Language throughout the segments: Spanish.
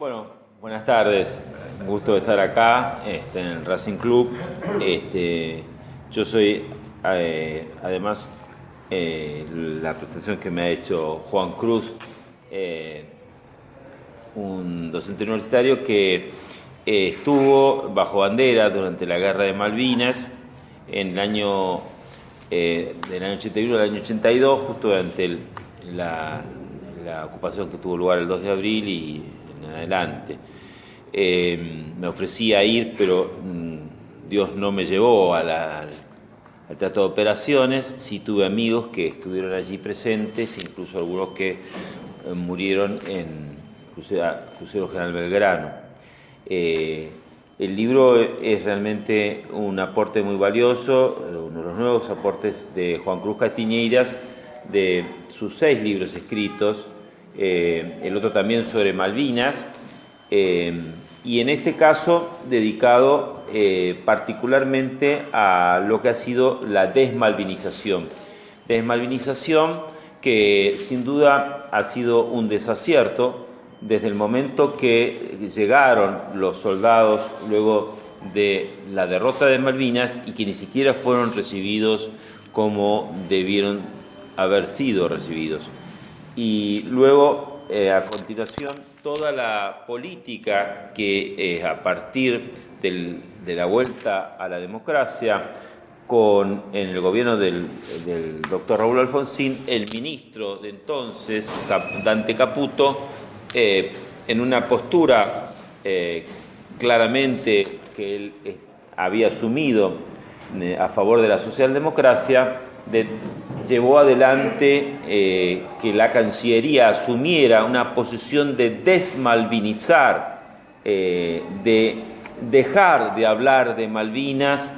Bueno, buenas tardes. Un gusto estar acá en el Racing Club. Yo soy, además, la presentación que me ha hecho Juan Cruz, un docente universitario que estuvo bajo bandera durante la Guerra de Malvinas en el año, del año 81 al año 82, justo durante la ocupación que tuvo lugar el 2 de abril y en adelante. Me ofrecí a ir, pero Dios no me llevó al teatro de operaciones. Sí tuve amigos que estuvieron allí presentes, incluso algunos que murieron en Crucero General Belgrano. El libro es realmente un aporte muy valioso, uno de los nuevos aportes de Juan Cruz Castiñeiras, de sus 6 libros escritos, el otro también sobre Malvinas, y en este caso dedicado particularmente a lo que ha sido la desmalvinización. Desmalvinización que sin duda ha sido un desacierto desde el momento que llegaron los soldados luego de la derrota de Malvinas y que ni siquiera fueron recibidos como debieron haber sido recibidos. Y luego, a continuación, toda la política que a partir de la vuelta a la democracia, en el gobierno del doctor Raúl Alfonsín, el ministro de entonces, Dante Caputo, en una postura claramente que él había asumido a favor de la socialdemocracia, llevó adelante que la Cancillería asumiera una posición de desmalvinizar, de dejar de hablar de Malvinas,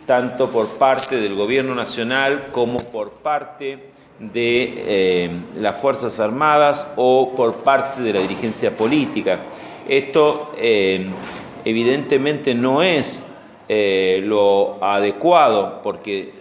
tanto por parte del gobierno nacional como por parte de las Fuerzas Armadas o por parte de la dirigencia política. Esto evidentemente no es lo adecuado, porque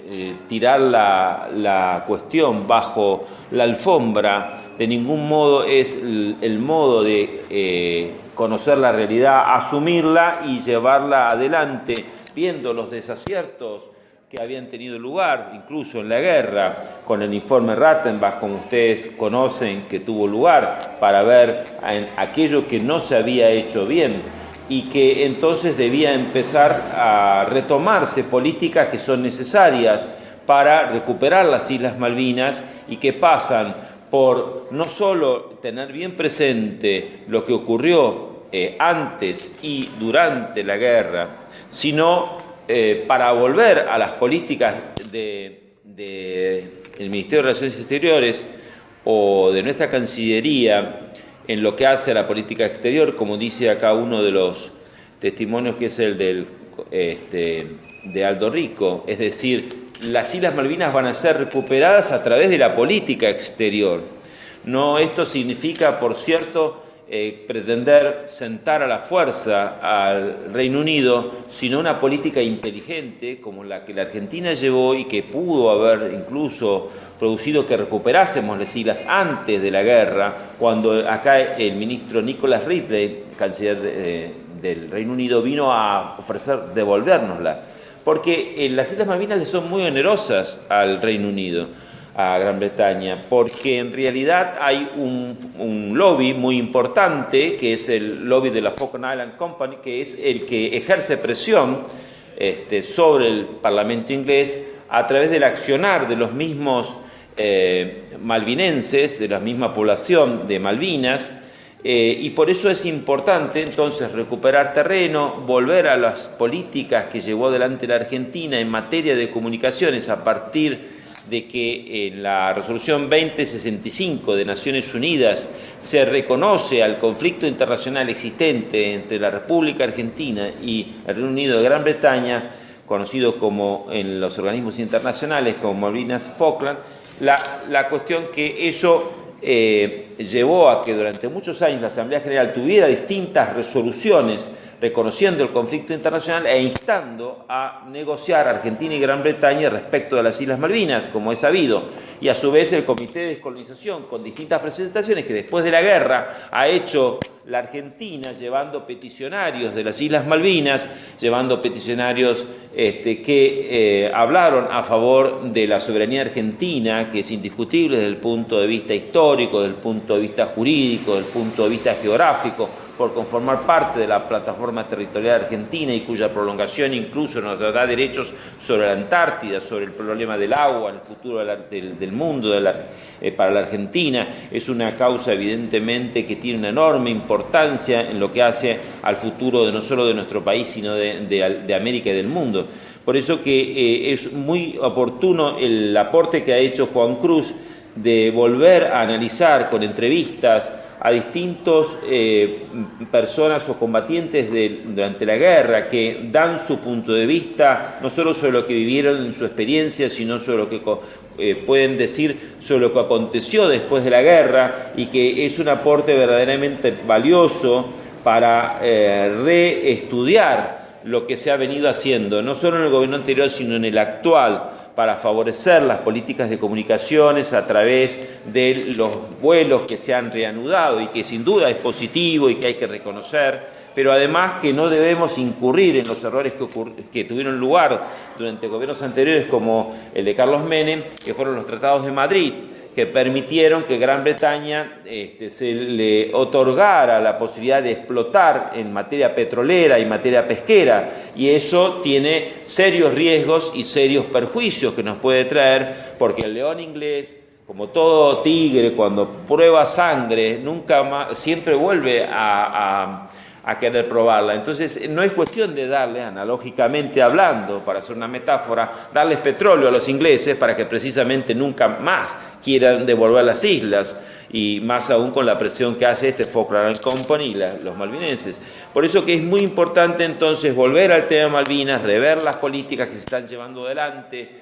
tirar la cuestión bajo la alfombra de ningún modo es el modo de conocer la realidad, asumirla y llevarla adelante, viendo los desaciertos que habían tenido lugar, incluso en la guerra, con el informe Rattenbach, como ustedes conocen, que tuvo lugar, para ver aquello que no se había hecho bien, y que entonces debía empezar a retomarse políticas que son necesarias para recuperar las Islas Malvinas y que pasan por no solo tener bien presente lo que ocurrió antes y durante la guerra, sino para volver a las políticas del Ministerio de Relaciones Exteriores o de nuestra Cancillería en lo que hace a la política exterior, como dice acá uno de los testimonios, que es el de Aldo Rico. Es decir, las Islas Malvinas van a ser recuperadas a través de la política exterior. No, esto significa, por cierto, pretender sentar a la fuerza al Reino Unido, sino una política inteligente como la que la Argentina llevó y que pudo haber incluso producido que recuperásemos las islas antes de la guerra, cuando acá el ministro Nicholas Ripley, canciller del Reino Unido, vino a ofrecer devolvérnosla, porque las Islas Malvinas le son muy onerosas al Reino Unido, a Gran Bretaña, porque en realidad hay un lobby muy importante, que es el lobby de la Falkland Island Company, que es el que ejerce presión sobre el Parlamento inglés a través del accionar de los mismos malvinenses, de la misma población de Malvinas, y por eso es importante entonces recuperar terreno, volver a las políticas que llevó adelante la Argentina en materia de comunicaciones a partir de que en la resolución 2065 de Naciones Unidas se reconoce al conflicto internacional existente entre la República Argentina y el Reino Unido de Gran Bretaña, conocido como en los organismos internacionales como Malvinas Falkland. La cuestión que ello llevó a que durante muchos años la Asamblea General tuviera distintas resoluciones reconociendo el conflicto internacional e instando a negociar Argentina y Gran Bretaña respecto de las Islas Malvinas, como es sabido, y a su vez el Comité de Descolonización, con distintas presentaciones que después de la guerra ha hecho la Argentina, llevando peticionarios de las Islas Malvinas, llevando peticionarios que hablaron a favor de la soberanía argentina, que es indiscutible desde el punto de vista histórico, desde el punto de vista jurídico, desde el punto de vista geográfico, por conformar parte de la plataforma territorial argentina y cuya prolongación incluso nos da derechos sobre la Antártida, sobre el problema del agua, el futuro del mundo para la Argentina. Es una causa evidentemente que tiene una enorme importancia en lo que hace al futuro no solo de nuestro país, sino de América y del mundo. Por eso que es muy oportuno el aporte que ha hecho Juan Cruz de volver a analizar con entrevistas a distintos personas o combatientes durante la guerra que dan su punto de vista, no solo sobre lo que vivieron en su experiencia, sino sobre lo que pueden decir sobre lo que aconteció después de la guerra, y que es un aporte verdaderamente valioso para reestudiar lo que se ha venido haciendo, no solo en el gobierno anterior, sino en el actual, para favorecer las políticas de comunicaciones a través de los vuelos que se han reanudado, y que sin duda es positivo y que hay que reconocer, pero además que no debemos incurrir en los errores que tuvieron lugar durante gobiernos anteriores, como el de Carlos Menem, que fueron los tratados de Madrid, que permitieron que Gran Bretaña se le otorgara la posibilidad de explotar en materia petrolera y materia pesquera, y eso tiene serios riesgos y serios perjuicios que nos puede traer, porque el león inglés, como todo tigre, cuando prueba sangre, nunca más, siempre vuelve a querer probarla. Entonces no es cuestión de darle, analógicamente hablando, para hacer una metáfora, darles petróleo a los ingleses para que precisamente nunca más quieran devolver las islas, y más aún con la presión que hace Falkland and Company y los malvinenses. Por eso que es muy importante entonces volver al tema Malvinas, rever las políticas que se están llevando adelante,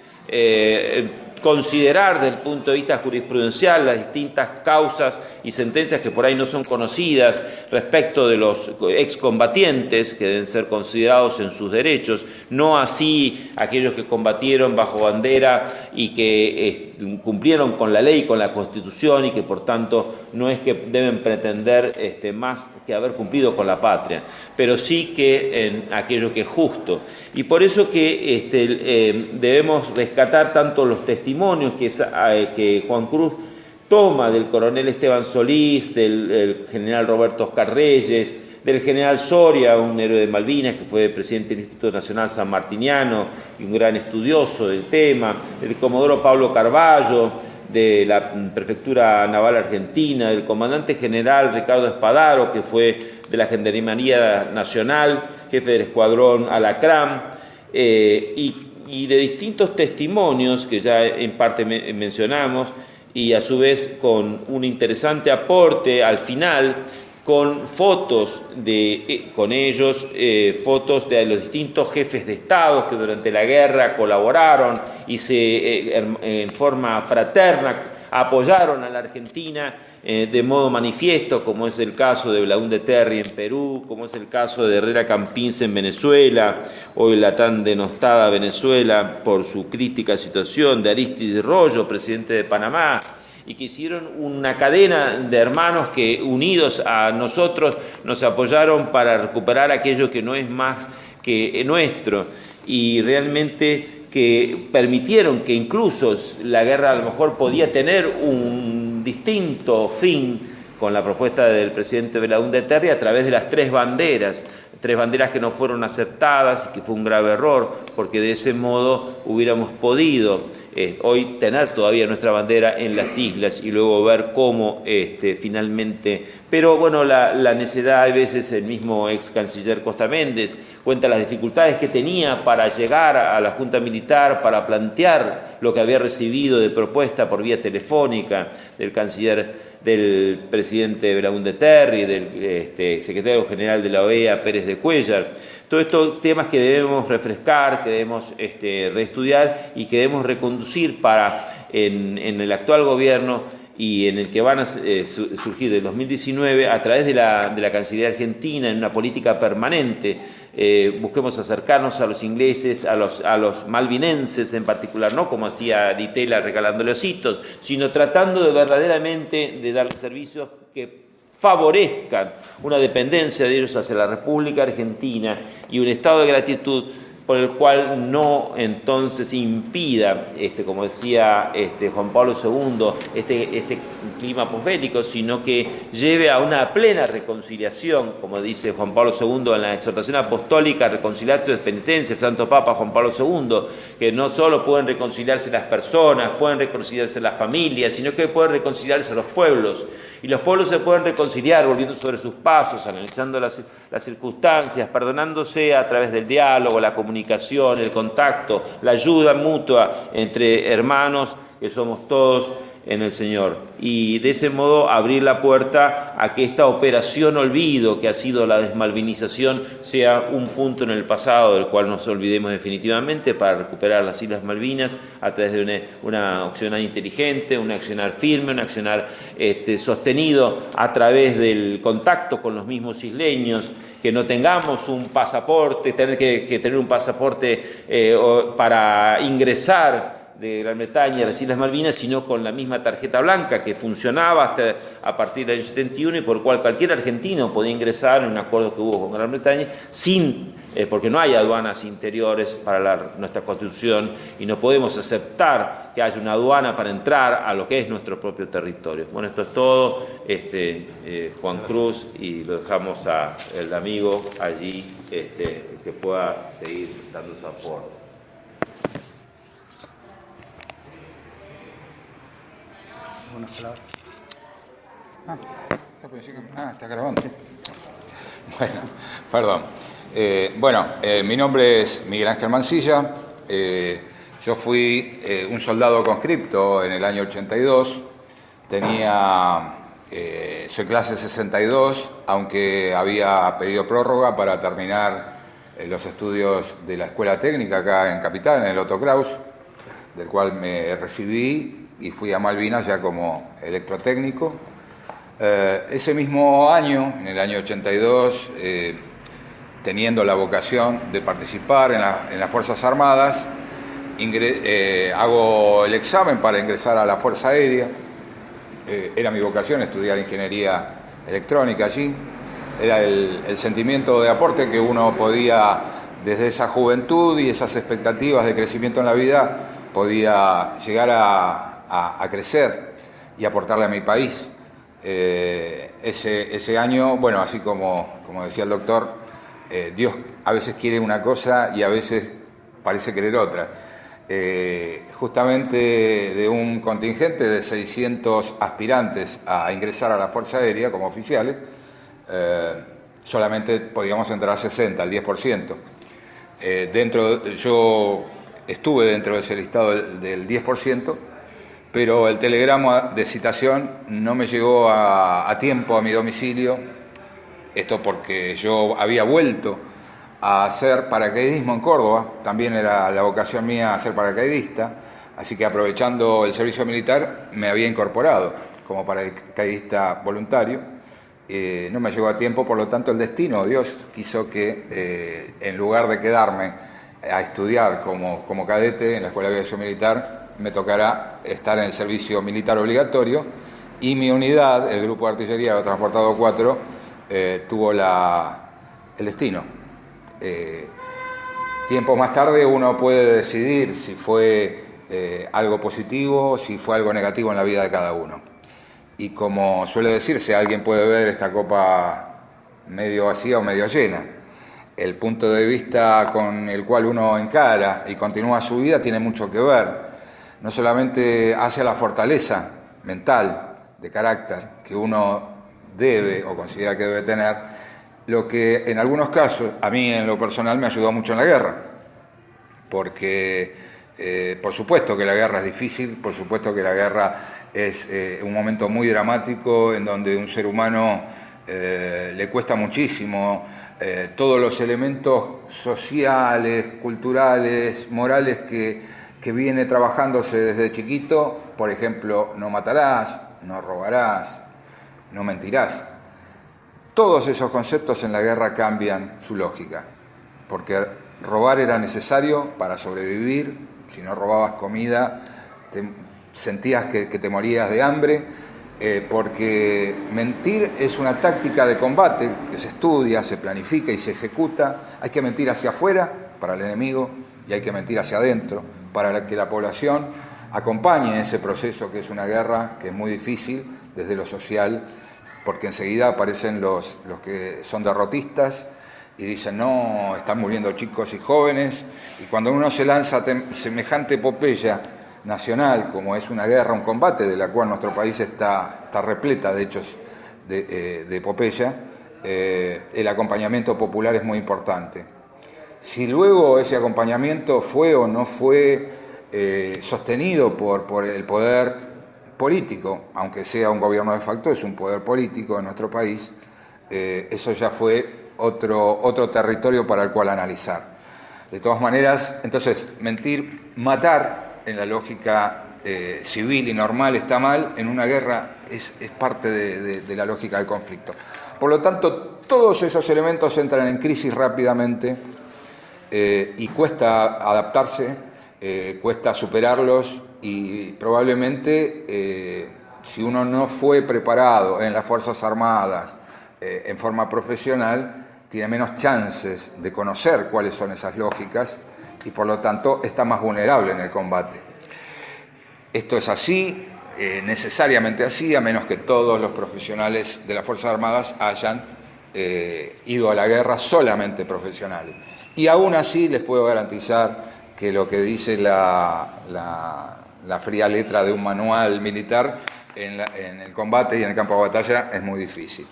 considerar desde el punto de vista jurisprudencial las distintas causas y sentencias que por ahí no son conocidas respecto de los excombatientes, que deben ser considerados en sus derechos, no así aquellos que combatieron bajo bandera y que cumplieron con la ley, con la Constitución, y que por tanto no es que deben pretender más que haber cumplido con la patria, pero sí que en aquello que es justo. Y por eso que debemos rescatar tanto los testimonios que Juan Cruz toma del coronel Esteban Solís, del general Roberto Oscar Reyes, del general Soria, un héroe de Malvinas que fue presidente del Instituto Nacional Sanmartiniano y un gran estudioso del tema, del comodoro Pablo Carballo, de la Prefectura Naval Argentina, del comandante general Ricardo Espadaro, que fue de la Gendarmería Nacional, jefe del escuadrón Alacrán, y de distintos testimonios que ya en parte mencionamos, y a su vez con un interesante aporte al final, con fotos con ellos, fotos de los distintos jefes de Estado que durante la guerra colaboraron y en forma fraterna apoyaron a la Argentina de modo manifiesto, como es el caso de Belaúnde Terry en Perú, como es el caso de Herrera Campins en Venezuela, hoy la tan denostada Venezuela por su crítica situación, de Aristides Rollo, presidente de Panamá, y que hicieron una cadena de hermanos que, unidos a nosotros, nos apoyaron para recuperar aquello que no es más que nuestro, y realmente que permitieron que incluso la guerra a lo mejor podía tener un distinto fin con la propuesta del presidente Belaúnde Terry a través de las tres banderas que no fueron aceptadas y que fue un grave error, porque de ese modo hubiéramos podido hoy tener todavía nuestra bandera en las islas y luego ver cómo finalmente... Pero bueno, la necedad, a veces el mismo ex canciller Costa Méndez cuenta las dificultades que tenía para llegar a la Junta Militar, para plantear lo que había recibido de propuesta por vía telefónica del presidente Belaúnde Terry, del secretario general de la OEA, Pérez de Cuéllar. Todos estos temas que debemos refrescar, que debemos reestudiar y que debemos reconducir en el actual gobierno y en el que van a surgir del 2019 a través de la Cancillería Argentina en una política permanente. Busquemos acercarnos a los ingleses, a los malvinenses en particular, no como hacía Di Tella regalándole ositos, sino tratando de verdaderamente de darles servicios que favorezcan una dependencia de ellos hacia la República Argentina y un estado de gratitud por el cual no entonces impida, como decía Juan Pablo II, este clima posbélico, sino que lleve a una plena reconciliación, como dice Juan Pablo II en la exhortación apostólica Reconciliatio et Penitentia, el Santo Papa Juan Pablo II, que no solo pueden reconciliarse las personas, pueden reconciliarse las familias, sino que pueden reconciliarse los pueblos. Y los pueblos se pueden reconciliar volviendo sobre sus pasos, analizando las circunstancias, perdonándose a través del diálogo, la comunicación, el contacto, la ayuda mutua entre hermanos que somos todos en el Señor. Y de ese modo abrir la puerta a que esta operación olvido, que ha sido la desmalvinización, sea un punto en el pasado del cual nos olvidemos definitivamente para recuperar las Islas Malvinas a través de una accionar inteligente, un accionar firme, un accionar sostenido a través del contacto con los mismos isleños, que no tengamos un pasaporte, tener que tener un pasaporte para ingresar de Gran Bretaña a las Islas Malvinas, sino con la misma tarjeta blanca que funcionaba hasta a partir del año 71 y por cual cualquier argentino podía ingresar en un acuerdo que hubo con Gran Bretaña porque no hay aduanas interiores para nuestra Constitución y no podemos aceptar que haya una aduana para entrar a lo que es nuestro propio territorio. Bueno, esto es todo, Juan Cruz, y lo dejamos al amigo allí que pueda seguir dando su aporte. Unas palabras. Está grabando. Bueno, perdón. Mi nombre es Miguel Ángel Mancilla. Yo fui un soldado conscripto en el año 82. Soy clase 62, aunque había pedido prórroga para terminar los estudios de la Escuela Técnica acá en Capital, en el Otto Kraus, del cual me recibí y fui a Malvinas ya como electrotécnico. Ese mismo año, en el año 82, teniendo la vocación de participar en las Fuerzas Armadas, hago el examen para ingresar a la Fuerza Aérea. Era mi vocación estudiar ingeniería electrónica allí. Era el sentimiento de aporte que uno podía, desde esa juventud y esas expectativas de crecimiento en la vida, podía llegar a crecer y aportarle a mi país. Ese año, bueno, así como decía el doctor, Dios a veces quiere una cosa y a veces parece querer otra. Justamente de un contingente de 600 aspirantes a ingresar a la Fuerza Aérea como oficiales, solamente podíamos entrar 60, el 10%. Yo estuve dentro de ese listado del 10%, pero el telegrama de citación no me llegó a tiempo a mi domicilio. Esto porque yo había vuelto a hacer paracaidismo en Córdoba, también era la vocación mía ser paracaidista, así que aprovechando el servicio militar me había incorporado como paracaidista voluntario. No me llegó a tiempo, por lo tanto el destino, Dios quiso que en lugar de quedarme a estudiar como cadete en la Escuela de Aviación Militar, me tocará estar en el servicio militar obligatorio, y mi unidad, el Grupo de Artillería Aerotransportado 4, tuvo el destino. Tiempo más tarde uno puede decidir si fue algo positivo, si fue algo negativo en la vida de cada uno. Y como suele decirse, alguien puede ver esta copa medio vacía o medio llena. El punto de vista con el cual uno encara y continúa su vida tiene mucho que ver, no solamente hacia la fortaleza mental, de carácter, que uno debe o considera que debe tener, lo que en algunos casos, a mí en lo personal, me ayudó mucho en la guerra, porque por supuesto que la guerra es difícil, por supuesto que la guerra es un momento muy dramático en donde un ser humano le cuesta muchísimo todos los elementos sociales, culturales, morales que viene trabajándose desde chiquito. Por ejemplo, no matarás, no robarás, no mentirás. Todos esos conceptos en la guerra cambian su lógica, porque robar era necesario para sobrevivir. Si no robabas comida, sentías que te morías de hambre, porque mentir es una táctica de combate que se estudia, se planifica y se ejecuta. Hay que mentir hacia afuera para el enemigo y hay que mentir hacia adentro para que la población acompañe ese proceso que es una guerra, que es muy difícil desde lo social, porque enseguida aparecen los que son derrotistas y dicen, no, están muriendo chicos y jóvenes, y cuando uno se lanza semejante epopeya nacional, como es una guerra, un combate, de la cual nuestro país está repleta de hechos de epopeya, el acompañamiento popular es muy importante. Si luego ese acompañamiento fue o no fue sostenido por el poder político, aunque sea un gobierno de facto, es un poder político en nuestro país, eso ya fue otro territorio para el cual analizar. De todas maneras, entonces, mentir, matar, en la lógica civil y normal está mal, en una guerra es parte de la lógica del conflicto. Por lo tanto, todos esos elementos entran en crisis rápidamente y cuesta adaptarse, cuesta superarlos y probablemente si uno no fue preparado en las Fuerzas Armadas en forma profesional, tiene menos chances de conocer cuáles son esas lógicas y por lo tanto está más vulnerable en el combate. Esto es así, necesariamente así, a menos que todos los profesionales de las Fuerzas Armadas hayan ido a la guerra solamente profesionales. Y aún así les puedo garantizar que lo que dice la fría letra de un manual militar en el combate y en el campo de batalla es muy difícil.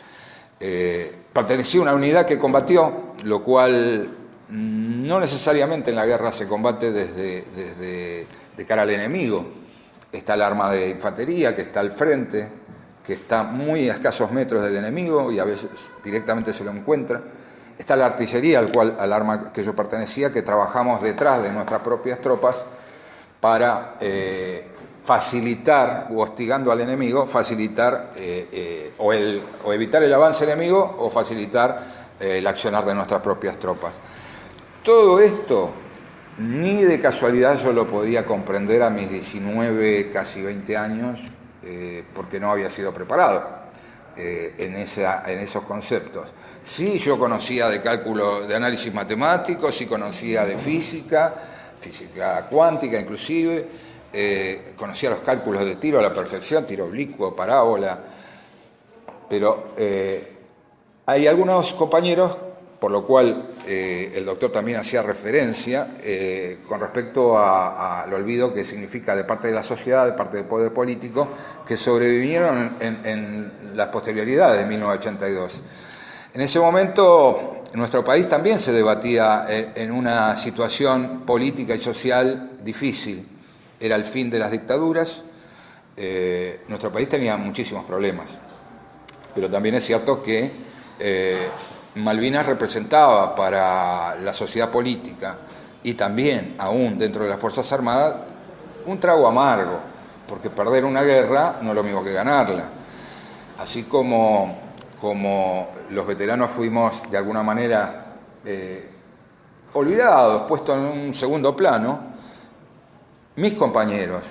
Pertenecí a una unidad que combatió, lo cual no necesariamente en la guerra se combate de cara al enemigo. Está el arma de infantería que está al frente, que está muy a escasos metros del enemigo y a veces directamente se lo encuentra. Está la artillería, al arma que yo pertenecía, que trabajamos detrás de nuestras propias tropas para facilitar, o hostigando al enemigo, facilitar o evitar el avance enemigo o facilitar el accionar de nuestras propias tropas. Todo esto, ni de casualidad yo lo podía comprender a mis 19, casi 20 años, porque no había sido preparado en esos conceptos. Sí, yo conocía de cálculo, de análisis matemático, sí conocía de física cuántica inclusive, conocía los cálculos de tiro a la perfección, tiro oblicuo, parábola, pero hay algunos compañeros, por lo cual el doctor también hacía referencia con respecto al olvido que significa de parte de la sociedad, de parte del poder político, que sobrevivieron en las posterioridades de 1982. En ese momento nuestro país también se debatía en una situación política y social difícil. Era el fin de las dictaduras, nuestro país tenía muchísimos problemas, pero también es cierto que Malvinas representaba para la sociedad política y también aún dentro de las Fuerzas Armadas un trago amargo, porque perder una guerra no es lo mismo que ganarla. Así como los veteranos fuimos de alguna manera olvidados, puestos en un segundo plano, mis compañeros,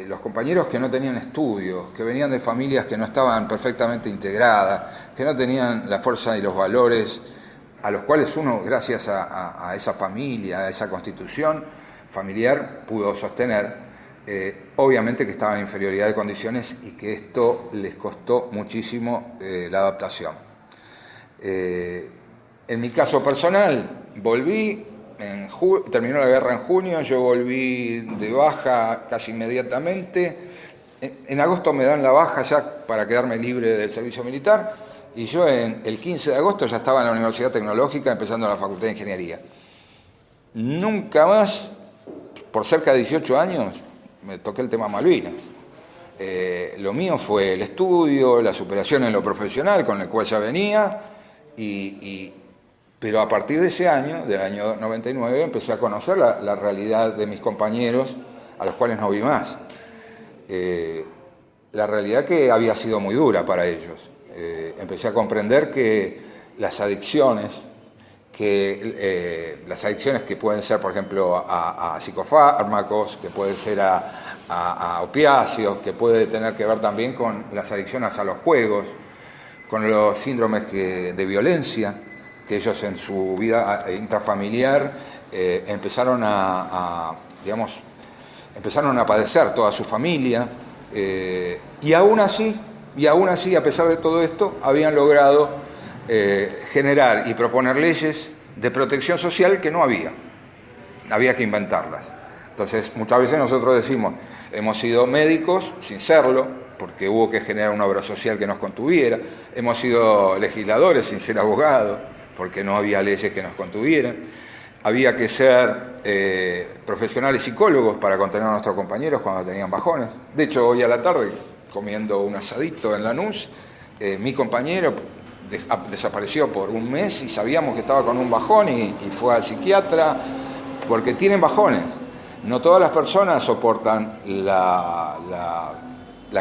los compañeros que no tenían estudios, que venían de familias que no estaban perfectamente integradas, que no tenían la fuerza y los valores a los cuales uno, gracias a esa familia, a esa constitución familiar, pudo sostener, obviamente que estaban en inferioridad de condiciones y que esto les costó muchísimo la adaptación. En mi caso personal, volví. Terminó la guerra en junio, yo volví de baja casi inmediatamente. En agosto me dan la baja ya para quedarme libre del servicio militar y yo el 15 de agosto ya estaba en la Universidad Tecnológica empezando la Facultad de Ingeniería. Nunca más, por cerca de 18 años, me toqué el tema Malvinas. Lo mío fue el estudio, la superación en lo profesional con el cual ya venía pero a partir de ese año, del año 99, empecé a conocer la realidad de mis compañeros, a los cuales no vi más. La realidad que había sido muy dura para ellos. Empecé a comprender que las adicciones que las adicciones que pueden ser, por ejemplo, a psicofármacos, que pueden ser a opiáceos, que puede tener que ver también con las adicciones a los juegos, con los síndromes de violencia, que ellos en su vida intrafamiliar empezaron a padecer toda su familia, y aún así, a pesar de todo esto, habían logrado generar y proponer leyes de protección social que no había que inventarlas. Entonces, muchas veces nosotros decimos, hemos sido médicos sin serlo, porque hubo que generar una obra social que nos contuviera, hemos sido legisladores sin ser abogados, porque no había leyes que nos contuvieran, había que ser profesionales psicólogos para contener a nuestros compañeros cuando tenían bajones. De hecho, hoy a la tarde, comiendo un asadito en Lanús, mi compañero desapareció por un mes y sabíamos que estaba con un bajón y fue al psiquiatra, porque tienen bajones. No todas las personas soportan la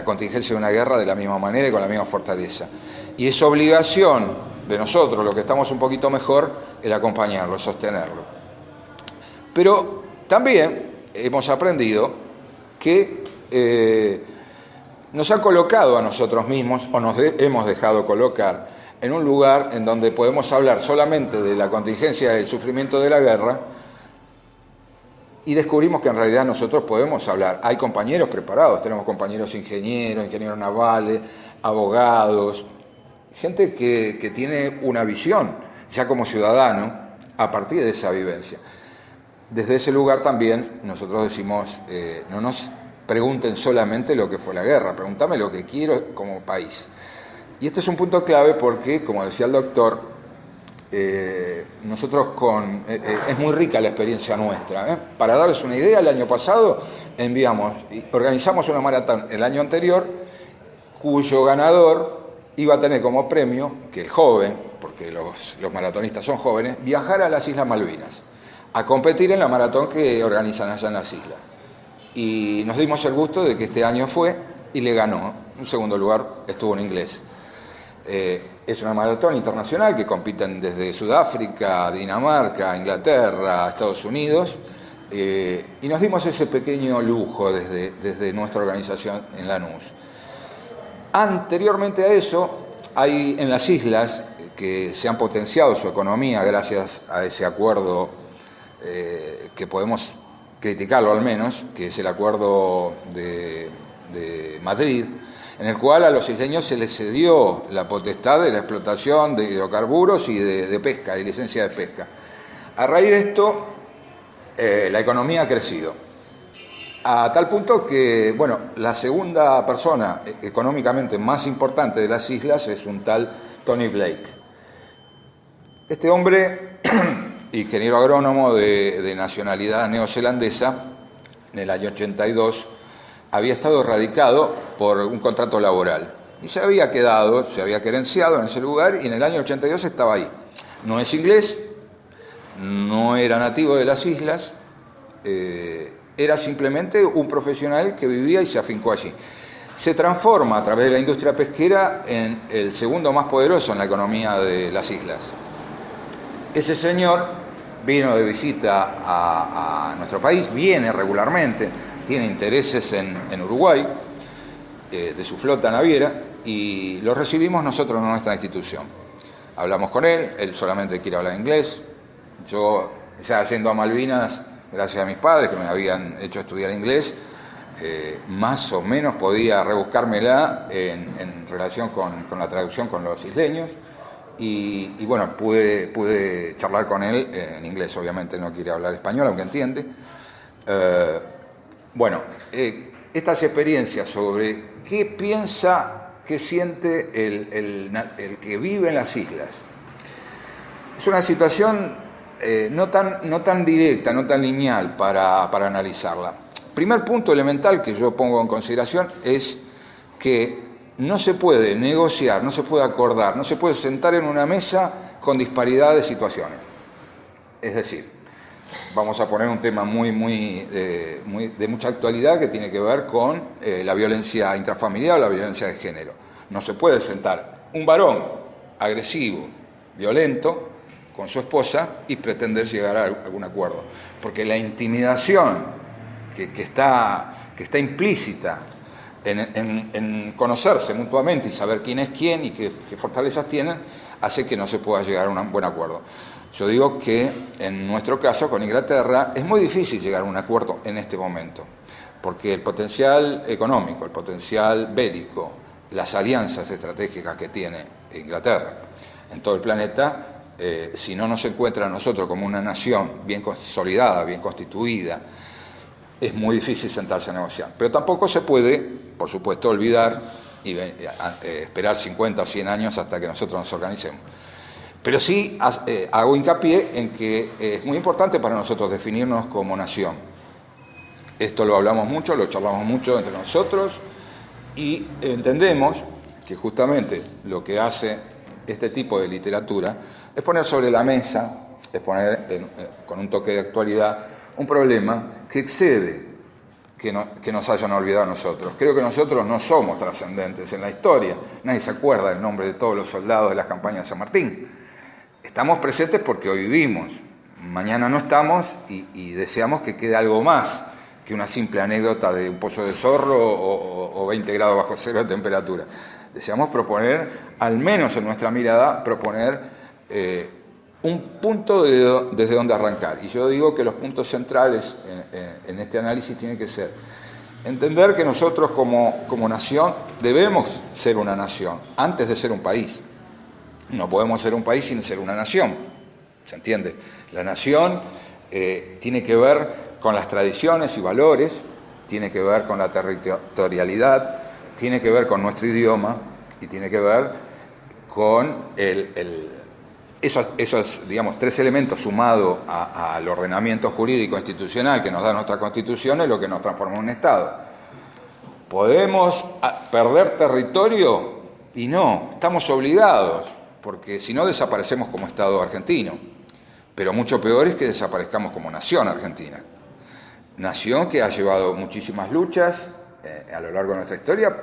contingencia de una guerra de la misma manera y con la misma fortaleza. Y es obligación de nosotros, los que estamos un poquito mejor, el acompañarlo, sostenerlo. Pero también hemos aprendido que nos han colocado a nosotros mismos, o nos hemos dejado colocar, en un lugar en donde podemos hablar solamente de la contingencia del sufrimiento de la guerra, y descubrimos que en realidad nosotros podemos hablar. Hay compañeros preparados, tenemos compañeros ingenieros navales, abogados, gente que tiene una visión, ya como ciudadano, a partir de esa vivencia. Desde ese lugar también nosotros decimos, no nos pregunten solamente lo que fue la guerra, pregúntame lo que quiero como país. Y este es un punto clave porque, como decía el doctor, nosotros es muy rica la experiencia nuestra. Para darles una idea, el año pasado organizamos una maratón el año anterior, cuyo ganador iba a tener como premio que el joven, porque los maratonistas son jóvenes, viajara a las Islas Malvinas a competir en la maratón que organizan allá en las islas. Y nos dimos el gusto de que este año fue y le ganó. En segundo lugar estuvo en inglés. Es una maratón internacional que compiten desde Sudáfrica, Dinamarca, Inglaterra, Estados Unidos, y nos dimos ese pequeño lujo desde nuestra organización en Lanús. Anteriormente a eso, hay en las islas que se han potenciado su economía gracias a ese acuerdo que podemos criticarlo al menos, que es el acuerdo de Madrid, en el cual a los isleños se les cedió la potestad de la explotación de hidrocarburos y de pesca, de licencia de pesca. A raíz de esto, la economía ha crecido, a tal punto que, bueno, la segunda persona económicamente más importante de las islas es un tal Tony Blake. Este hombre, ingeniero agrónomo de nacionalidad neozelandesa, en el año 82, había estado radicado por un contrato laboral y se había querenciado en ese lugar y en el año 82 estaba ahí. No es inglés, no era nativo de las islas, era simplemente un profesional que vivía y se afincó allí. Se transforma a través de la industria pesquera en el segundo más poderoso en la economía de las islas. Ese señor vino de visita a nuestro país, viene regularmente, tiene intereses en Uruguay, de su flota naviera, y lo recibimos nosotros en nuestra institución. Hablamos con él solamente quiere hablar inglés. Yo, ya yendo a Malvinas, gracias a mis padres que me habían hecho estudiar inglés, más o menos podía rebuscármela en relación con la traducción con los isleños, y bueno, pude charlar con él en inglés. Obviamente no quiere hablar español, aunque entiende. Bueno, estas experiencias sobre qué piensa, qué siente el que vive en las islas. Es una situación no tan directa, no tan lineal para analizarla. Primer punto elemental que yo pongo en consideración es que no se puede negociar, no se puede acordar, no se puede sentar en una mesa con disparidad de situaciones. Es decir, vamos a poner un tema de mucha actualidad que tiene que ver con la violencia intrafamiliar o la violencia de género. No se puede sentar un varón agresivo, violento, con su esposa y pretender llegar a algún acuerdo. Porque la intimidación que está implícita en conocerse mutuamente y saber quién es quién y qué fortalezas tienen, hace que no se pueda llegar a un buen acuerdo. Yo digo que en nuestro caso con Inglaterra es muy difícil llegar a un acuerdo en este momento, porque el potencial económico, el potencial bélico, las alianzas estratégicas que tiene Inglaterra en todo el planeta, si no nos encuentra a nosotros como una nación bien consolidada, bien constituida, es muy difícil sentarse a negociar. Pero tampoco se puede, por supuesto, olvidar y esperar 50 o 100 años hasta que nosotros nos organicemos. Pero sí hago hincapié en que es muy importante para nosotros definirnos como nación. Esto lo hablamos mucho, lo charlamos mucho entre nosotros y entendemos que justamente lo que hace este tipo de literatura es poner sobre la mesa, es poner con un toque de actualidad un problema que excede que nos hayan olvidado a nosotros. Creo que nosotros no somos trascendentes en la historia. Nadie se acuerda del nombre de todos los soldados de las campañas de San Martín. Estamos presentes porque hoy vivimos. Mañana no estamos y deseamos que quede algo más que una simple anécdota de un pollo de zorro o 20 grados bajo cero de temperatura. Deseamos proponer, al menos en nuestra mirada, proponer un punto desde donde arrancar. Y yo digo que los puntos centrales en este análisis tienen que ser entender que nosotros como nación debemos ser una nación antes de ser un país. No podemos ser un país sin ser una nación. ¿Se entiende? La nación tiene que ver con las tradiciones y valores, tiene que ver con la territorialidad, tiene que ver con nuestro idioma y tiene que ver con esos, digamos, tres elementos sumados al ordenamiento jurídico institucional que nos da nuestra Constitución es lo que nos transforma en un Estado. ¿Podemos perder territorio? Y no, estamos obligados, porque si no desaparecemos como Estado argentino. Pero mucho peor es que desaparezcamos como nación argentina. Nación que ha llevado muchísimas luchas a lo largo de nuestra historia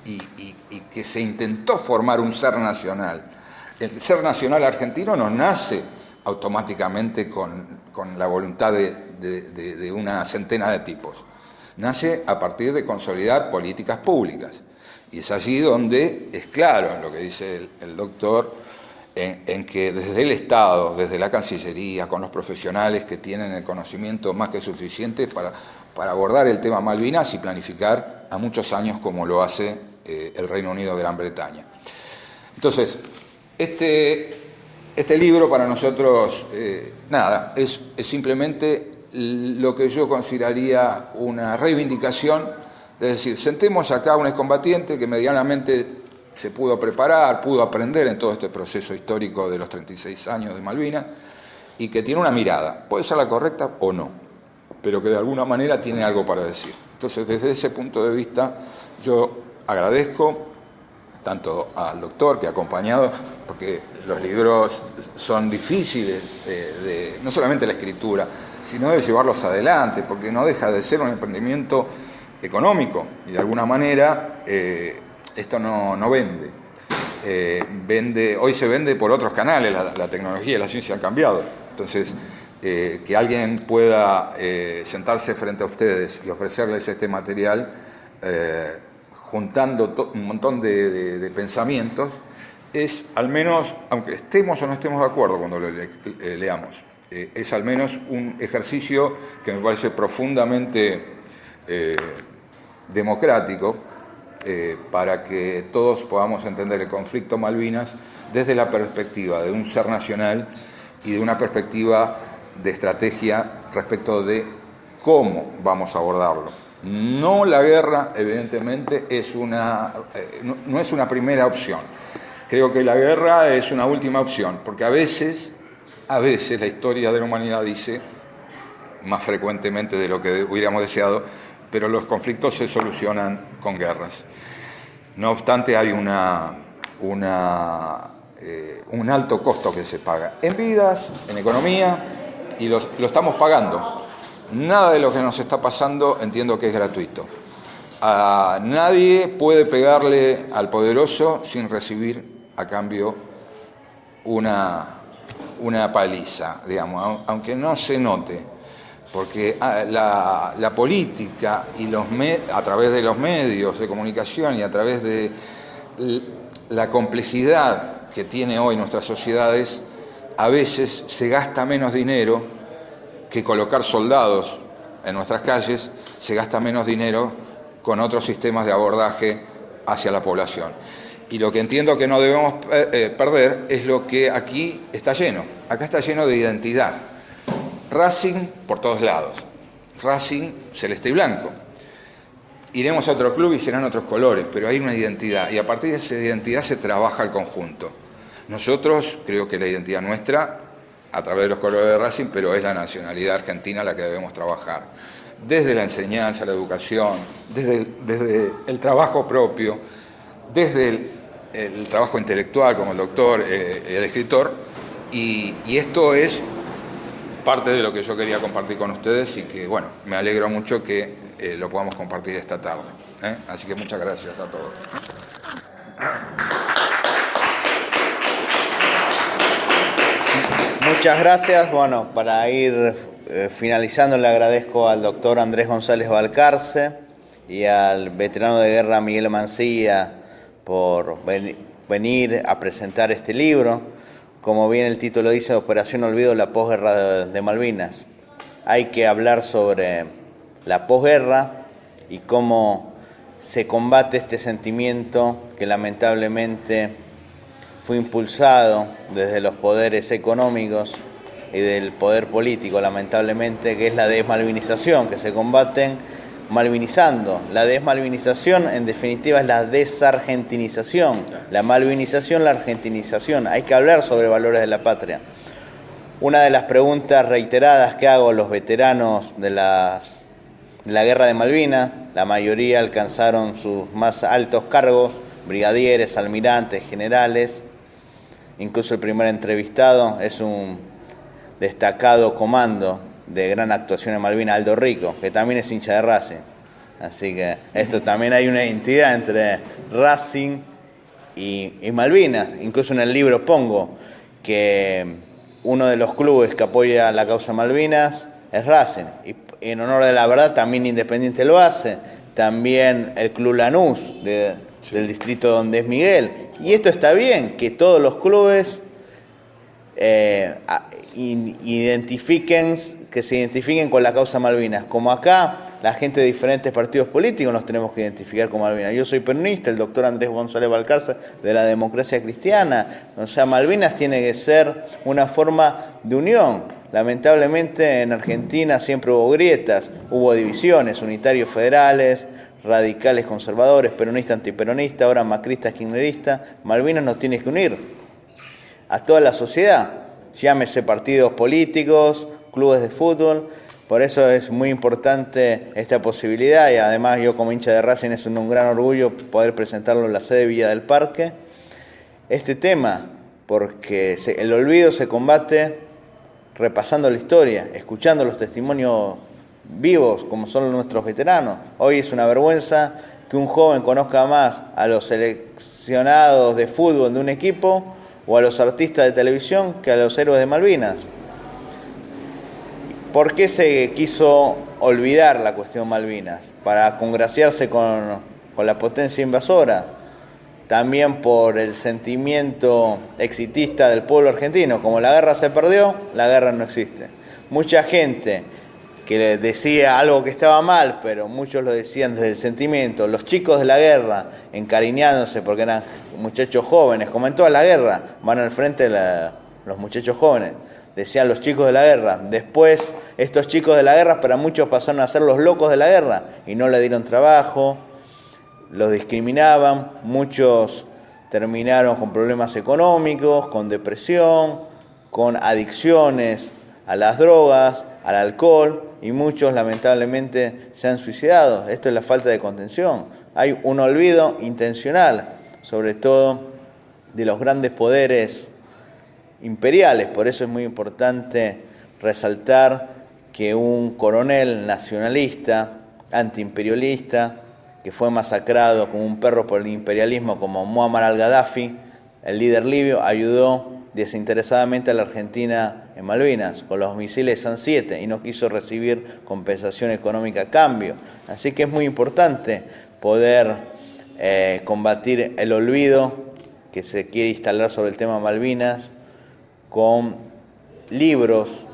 y que se intentó formar un ser nacional. El ser nacional argentino no nace automáticamente con la voluntad de una centena de tipos. Nace a partir de consolidar políticas públicas. Y es allí donde es claro en lo que dice el doctor, en que desde el Estado, desde la Cancillería, con los profesionales que tienen el conocimiento más que suficiente para abordar el tema Malvinas y planificar a muchos años como lo hace el Reino Unido de Gran Bretaña. Entonces, este libro para nosotros, es simplemente lo que yo consideraría una reivindicación, es decir, sentemos acá a un excombatiente que medianamente se pudo preparar, pudo aprender en todo este proceso histórico de los 36 años de Malvinas y que tiene una mirada, puede ser la correcta o no, pero que de alguna manera tiene algo para decir. Entonces, desde ese punto de vista, yo agradezco tanto al doctor que ha acompañado, porque los libros son difíciles, no solamente la escritura, sino de llevarlos adelante, porque no deja de ser un emprendimiento económico y de alguna manera esto no vende. Hoy se vende por otros canales, la tecnología y la ciencia han cambiado. Entonces, que alguien pueda sentarse frente a ustedes y ofrecerles este material, juntando un montón de pensamientos, es al menos, aunque estemos o no estemos de acuerdo cuando lo leamos, es al menos un ejercicio que me parece profundamente democrático, para que todos podamos entender el conflicto Malvinas desde la perspectiva de un ser nacional y de una perspectiva de estrategia respecto de cómo vamos a abordarlo. No la guerra, evidentemente, no es una primera opción. Creo que la guerra es una última opción, porque a veces la historia de la humanidad dice, más frecuentemente de lo que hubiéramos deseado, pero los conflictos se solucionan con guerras. No obstante, hay un alto costo que se paga en vidas, en economía, y lo estamos pagando. Nada de lo que nos está pasando entiendo que es gratuito. Nadie puede pegarle al poderoso sin recibir a cambio una una paliza, digamos, aunque no se note, porque la política y a través de los medios de comunicación y a través de la complejidad que tiene hoy nuestras sociedades, a veces se gasta menos dinero que colocar soldados en nuestras calles, se gasta menos dinero con otros sistemas de abordaje hacia la población. Y lo que entiendo que no debemos perder es lo que aquí está lleno. Acá está lleno de identidad. Racing por todos lados. Racing celeste y blanco. Iremos a otro club y serán otros colores, pero hay una identidad. Y a partir de esa identidad se trabaja el conjunto. Nosotros, creo que la identidad nuestra, a través de los colores de Racing, pero es la nacionalidad argentina la que debemos trabajar. Desde la enseñanza, la educación, desde el trabajo propio, desde el trabajo intelectual como el doctor, el escritor, y esto es parte de lo que yo quería compartir con ustedes y que, bueno, me alegro mucho que lo podamos compartir esta tarde. Así que muchas gracias a todos. Muchas gracias. Bueno, para ir finalizando, le agradezco al doctor Andrés González Balcarce y al veterano de guerra Miguel Mancilla por venir a presentar este libro. Como bien el título dice, Operación Olvido, la posguerra de Malvinas. Hay que hablar sobre la posguerra y cómo se combate este sentimiento que lamentablemente fue impulsado desde los poderes económicos y del poder político, lamentablemente, que es la desmalvinización, que se combaten malvinizando. La desmalvinización, en definitiva, es la desargentinización. La malvinización, la argentinización. Hay que hablar sobre valores de la patria. Una de las preguntas reiteradas que hago a los veteranos de la Guerra de Malvinas, la mayoría alcanzaron sus más altos cargos, brigadieres, almirantes, generales. Incluso el primer entrevistado es un destacado comando de gran actuación en Malvinas, Aldo Rico, que también es hincha de Racing. Así que esto también hay una identidad entre Racing y Malvinas. Incluso en el libro pongo que uno de los clubes que apoya la causa Malvinas es Racing. Y en honor de la verdad también Independiente lo hace, también el Club Lanús del distrito donde es Miguel. Y esto está bien, que todos los clubes que se identifiquen con la causa Malvinas. Como acá, la gente de diferentes partidos políticos nos tenemos que identificar con Malvinas. Yo soy peronista, el doctor Andrés González Balcarce de la Democracia Cristiana. O sea, Malvinas tiene que ser una forma de unión. Lamentablemente en Argentina siempre hubo grietas, hubo divisiones, unitarios federales, radicales conservadores, peronistas antiperonistas, ahora macristas kirchneristas. Malvinas nos tiene que unir a toda la sociedad, llámese partidos políticos, clubes de fútbol. Por eso es muy importante esta posibilidad y además yo como hincha de Racing es un gran orgullo poder presentarlo en la sede de Villa del Parque. Este tema, porque el olvido se combate repasando la historia, escuchando los testimonios vivos como son nuestros veteranos. Hoy es una vergüenza que un joven conozca más a los seleccionados de fútbol de un equipo o a los artistas de televisión que a los héroes de Malvinas. ¿Por qué se quiso olvidar la cuestión Malvinas? Para congraciarse con la potencia invasora. También por el sentimiento exitista del pueblo argentino. Como la guerra se perdió, la guerra no existe. Mucha gente que decía algo que estaba mal, pero muchos lo decían desde el sentimiento. Los chicos de la guerra, encariñándose porque eran muchachos jóvenes, como en toda la guerra, van al frente los muchachos jóvenes. Decían los chicos de la guerra. Después, estos chicos de la guerra, para muchos pasaron a ser los locos de la guerra y no le dieron trabajo, los discriminaban, muchos terminaron con problemas económicos, con depresión, con adicciones a las drogas, al alcohol, y muchos lamentablemente se han suicidado. Esto es la falta de contención. Hay un olvido intencional, sobre todo de los grandes poderes imperiales. Por eso es muy importante resaltar que un coronel nacionalista, antiimperialista, que fue masacrado como un perro por el imperialismo, como Muammar al-Gaddafi, el líder libio, ayudó desinteresadamente a la Argentina en Malvinas, con los misiles SAM-7, y no quiso recibir compensación económica a cambio. Así que es muy importante poder combatir el olvido que se quiere instalar sobre el tema Malvinas con libros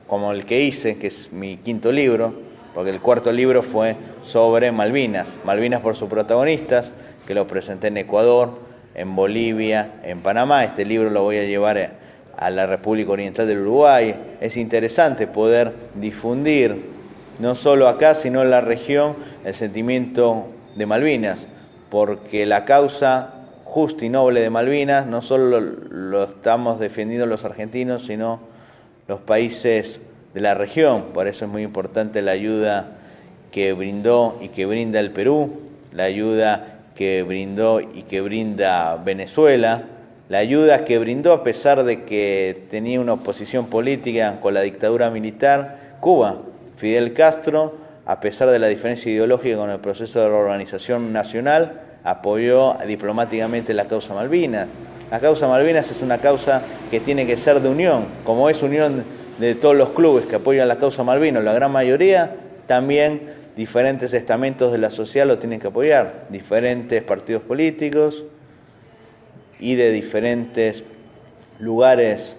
como el que hice, que es mi quinto libro, porque el cuarto libro fue sobre Malvinas. Malvinas por sus protagonistas, que lo presenté en Ecuador, en Bolivia, en Panamá. Este libro lo voy a llevar a la República Oriental del Uruguay. Es interesante poder difundir, no solo acá, sino en la región, el sentimiento de Malvinas, porque la causa justa y noble de Malvinas no solo lo estamos defendiendo los argentinos, sino los países de la región. Por eso es muy importante la ayuda que brindó y que brinda el Perú, la ayuda que brindó y que brinda Venezuela, la ayuda que brindó a pesar de que tenía una oposición política con la dictadura militar, Cuba. Fidel Castro, a pesar de la diferencia ideológica con el proceso de reorganización nacional, apoyó diplomáticamente la causa Malvinas. La causa Malvinas es una causa que tiene que ser de unión, como es unión de todos los clubes que apoyan la causa Malvinas, la gran mayoría, también diferentes estamentos de la sociedad lo tienen que apoyar, diferentes partidos políticos y de diferentes lugares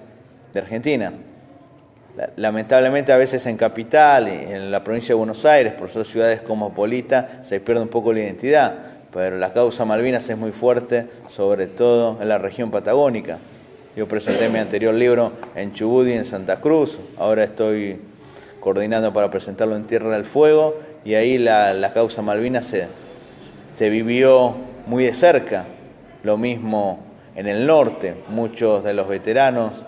de Argentina. Lamentablemente a veces en Capital y en la provincia de Buenos Aires, por ser ciudades cosmopolitas, se pierde un poco la identidad, pero la causa Malvinas es muy fuerte, sobre todo en la región patagónica. Yo presenté mi anterior libro en Chubut y en Santa Cruz, ahora estoy coordinando para presentarlo en Tierra del Fuego, y ahí la causa Malvinas se vivió muy de cerca. Lo mismo en el norte, muchos de los veteranos,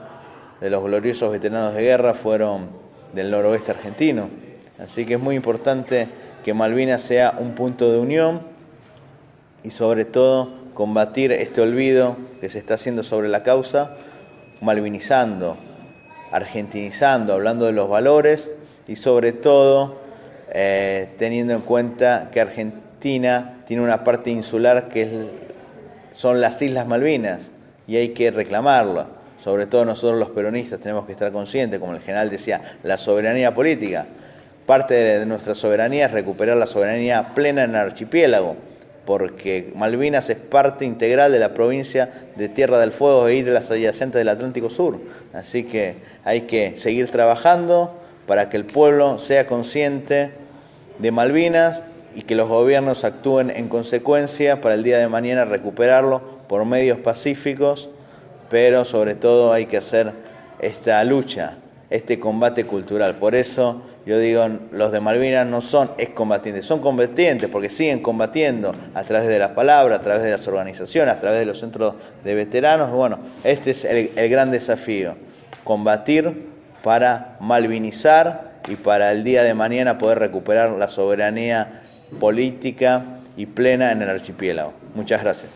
de los gloriosos veteranos de guerra, fueron del noroeste argentino. Así que es muy importante que Malvinas sea un punto de unión y sobre todo combatir este olvido que se está haciendo sobre la causa, malvinizando, argentinizando, hablando de los valores y sobre todo teniendo en cuenta que Argentina tiene una parte insular que son las Islas Malvinas y hay que reclamarlo. Sobre todo nosotros los peronistas tenemos que estar conscientes, como el general decía, la soberanía política. Parte de nuestra soberanía es recuperar la soberanía plena en el archipiélago, porque Malvinas es parte integral de la provincia de Tierra del Fuego y de las adyacentes del Atlántico Sur. Así que hay que seguir trabajando para que el pueblo sea consciente de Malvinas y que los gobiernos actúen en consecuencia para el día de mañana recuperarlo por medios pacíficos, pero sobre todo hay que hacer esta lucha, este combate cultural. Por eso yo digo, los de Malvinas no son excombatientes, son combatientes porque siguen combatiendo a través de las palabras, a través de las organizaciones, a través de los centros de veteranos. Bueno, este es el gran desafío, combatir para malvinizar y para el día de mañana poder recuperar la soberanía política y plena en el archipiélago. Muchas gracias.